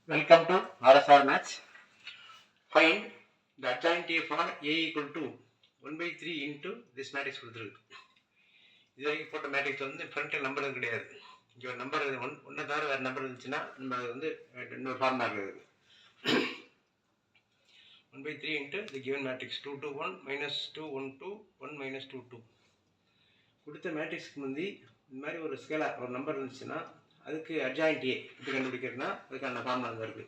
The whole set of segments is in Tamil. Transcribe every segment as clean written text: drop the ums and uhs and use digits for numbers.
Welcome to RSR Maths. Find the adjoint A for A equal to 1 by 3 into this matrix கொடுத்துருக்கு. இது வரைக்கும் போட்ட மேட்ரிக்ஸ் வந்து ஃப்ரண்ட்டில் நம்பர் கிடையாது. இங்கே ஒரு நம்பர் ஒன்றை தவிர வேறு நம்பர் இருந்துச்சுன்னா நம்ம அது வந்து இன்னொரு ஃபார்முலா இருக்குது. 1 by 3 into the given matrix 2 2 1 minus 2 1 2 1 minus 2 2. கொடுத்த மேட்ரிக்ஸ்க்கு முந்தி இந்த மாதிரி ஒரு ஸ்கேலார் ஒரு நம்பர் இருந்துச்சுன்னா அதுக்கு அட்ஜாயிண்ட் ஏ இப்படி கண்டுபிடிக்கிறதுனா அதுக்கான ஃபார்முலா அங்கே இருக்குது.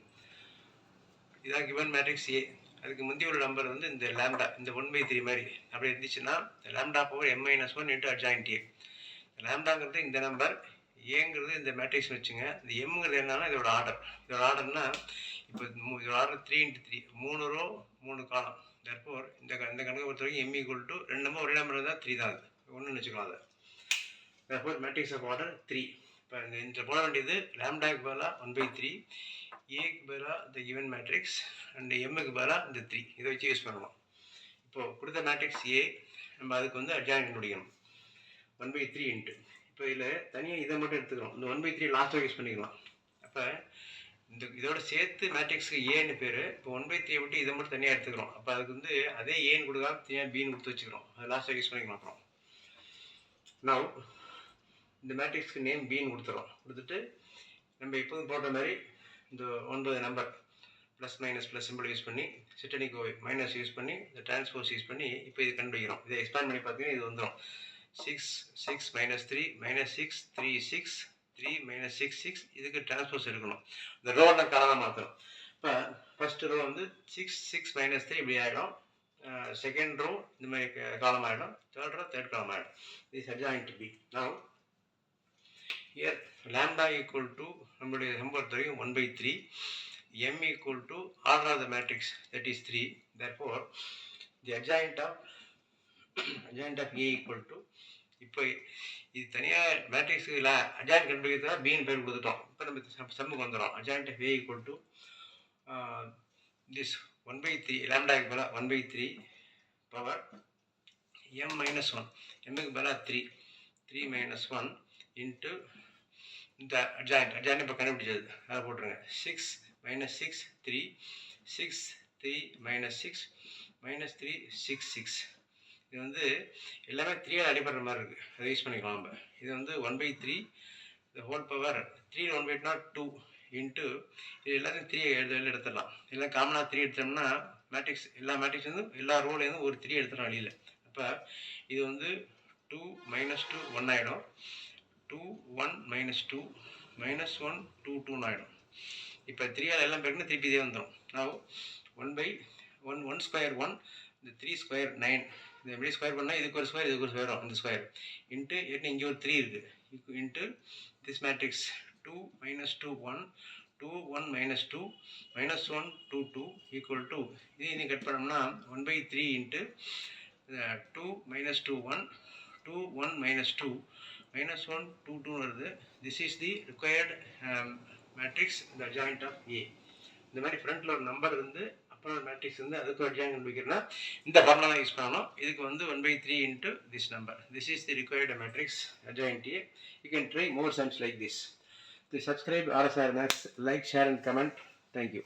இதான் கிவன் மேட்ரிக்ஸ் ஏ. அதுக்கு முந்தி ஒரு நம்பர் வந்து இந்த லேம்டா, இந்த 1 by 3 மாதிரி அப்படி இருந்துச்சுன்னா lambda power m-1 into adjoint A. லேம்டாங்கிறது இந்த நம்பர், ஏங்கிறது இந்த மேட்ரிக்ஸ் வச்சுங்க. இந்த எம்ங்கிறது என்னன்னா இதோட ஆர்டர். இதோட ஆர்டர்னா இப்போ இதோட ஆர்டர் 3 into 3, 3 ரோ 3 காலம். தற்போர் இந்த கணக்கை பொறுத்த வரைக்கும் m equal to ரெண்டு நம்பர் ஒரே நம்பர் தான் 3 தான், அது ஒன்றுன்னு வச்சுக்கலாம். அதை தற்போர் மேட்ரிக்ஸ் ஆஃப் ஆர்டர் 3. இப்போ இந்த போட வேண்டியது லேம்டாக்கு பதிலாக 1 by 3, ஏக்கு பதிலாக இந்த கிவன் மேட்ரிக்ஸ் அண்ட் எம்முக்கு பதிலாக இந்த 3, இதை வச்சு யூஸ் பண்ணலாம். இப்போது கொடுத்த மேட்ரிக்ஸ் ஏ நம்ம அதுக்கு வந்து அட்ஜாயிண்ட் கண்டுபிடிக்கணும். 1 by 3 இன்ட்டு இப்போ இதில் தனியாக இதை மட்டும் எடுத்துக்கிறோம். இந்த 1 by 3 லாஸ்ட்டாக யூஸ் பண்ணிக்கலாம். அப்போ இதோட சேர்த்து மேட்ரிக்ஸுக்கு ஏன்னு பேர். இப்போ 1 by 3 விட்டு இதை மட்டும் தனியாக எடுத்துக்கிறோம். அப்போ அதுக்கு வந்து அதே ஏன்னு கொடுக்காம தனியாக பின்னு கொடுத்து வச்சுக்கிறோம். அது லாஸ்ட்டாக யூஸ் பண்ணிக்கலாம். அப்புறம் நான் இந்த மேட்ரிக்ஸ்க்கு நேம் பின்னு கொடுத்துட்டு நம்ம எப்போதும் போட்ட மாதிரி இந்த 9 number plus minus plus symbol use பண்ணி சிட்டனிக் மைனஸ் யூஸ் பண்ணி இந்த டிரான்ஸ்போஸ் யூஸ் பண்ணி இப்போ இது கண்டுபிடிக்கிறோம். இதை எக்ஸ்பேண்ட் பண்ணி பார்த்தீங்கன்னா இது வந்துடும் 6 6 minus 3 minus 6 3 6 3 minus 6 6. இதுக்கு டிரான்ஸ்போஸ் இருக்கணும். இந்த ரோவில் காலமாக மாற்றணும். இப்போ ஃபஸ்ட்டு ரோ வந்து 6 6 minus 3 இப்படி ஆகிடும். செகண்ட் ரோ இந்த மாதிரி காலம் ஆகிடும். தேர்ட் ரோ தேர்ட் காலம் ஆகிடும். இது அட்ஜாயிண்ட் பி. நான் here lambda equal to நம்மளுடைய நம்பர் வரைக்கும் 1 by 3, m equal to order of the matrix, that is 3. Therefore the adjoint of a equal to, இப்போ இது தனியாக மேட்ரிக்ஸுக்கு இல்லை அட்ஜாயிண்ட் கண்டுபிடிக்கிறதா பின்னு பேர் கொடுத்துட்டோம். இப்போ நம்ம சம்முக்கு வந்துடும். Adjoint of a equal to this 1 by 3 லேம்டாக்கு பதிலாக 1 by 3 பவர் m-1, எம்முக்கு பதிலாக 3 minus 1 இன்ட்டு இந்த அட்ஜாயிண்ட் இப்போ கண்டுபிடிச்சது அதை போட்டுருங்க. 6 minus 6 3 6 3 minus 6 minus 3 6 6. இது வந்து எல்லாமே 3ஆல் அடிப்படுற மாதிரி இருக்குது. அதை யூஸ் பண்ணிக்கலாம் நம்ம. இது வந்து 1 by 3 the whole power 3 1 by 2 into இது எல்லாத்தையும் 3 எடுத்துடலாம். எல்லாம் காமனாக 3 எடுத்தோம்னா மேட்ரிக்ஸ் எல்லா மேட்ரிக்ஸ் வந்து எல்லா ரோலேருந்து ஒரு 3 எடுத்துடலாம் வெளியில். அப்போ இது வந்து 2 minus 2 1 ஆகிடும். 2 1 minus 2 minus 1 2 2 ஆகிடும். இப்போ 3ஆல் எல்லாம் பெருக்குன்னு திருப்பி இதே வந்துடும். நான் 1 by 1 ஸ்கொயர் 1, இந்த 3 ஸ்கொயர் 9. இந்த எப்படி ஸ்கொயர் பண்ணால் இதுக்கு ஒரு ஸ்கொயர் இதுக்கு ஒரு ஸ்கொயர் வரும். இந்த ஸ்கொயர் இன்ட்டு ஏற்கனவே இங்கே ஒரு 3 இருக்குது. Into this matrix 2 minus 2 1 2 1 minus 2 minus 1 2 2 equal to இது கட் பண்ணோம்னா 1 by 3 into 2 minus 2 1 2 1 minus 2 minus 1 2 2 வருது. This is the required matrix இந்த அட்ஜாயிண்ட் ஆஃப் ஏ. இந்த மாதிரி ஃப்ரண்ட்டில் ஒரு நம்பர் இருந்து அப்புறம் மேட்ரிக்ஸ் வந்து அதுக்கு அட்ஜாயிண்ட் கண்டுபிடிக்கிறதுனா இந்த ஃபார்முலா தான் யூஸ் பண்ணணும். இதுக்கு வந்து 1 by 3 into this number. This is the required matrix adjoint A. You can try more sums like this. To subscribe RSR Maths, like, share and comment. Thank you.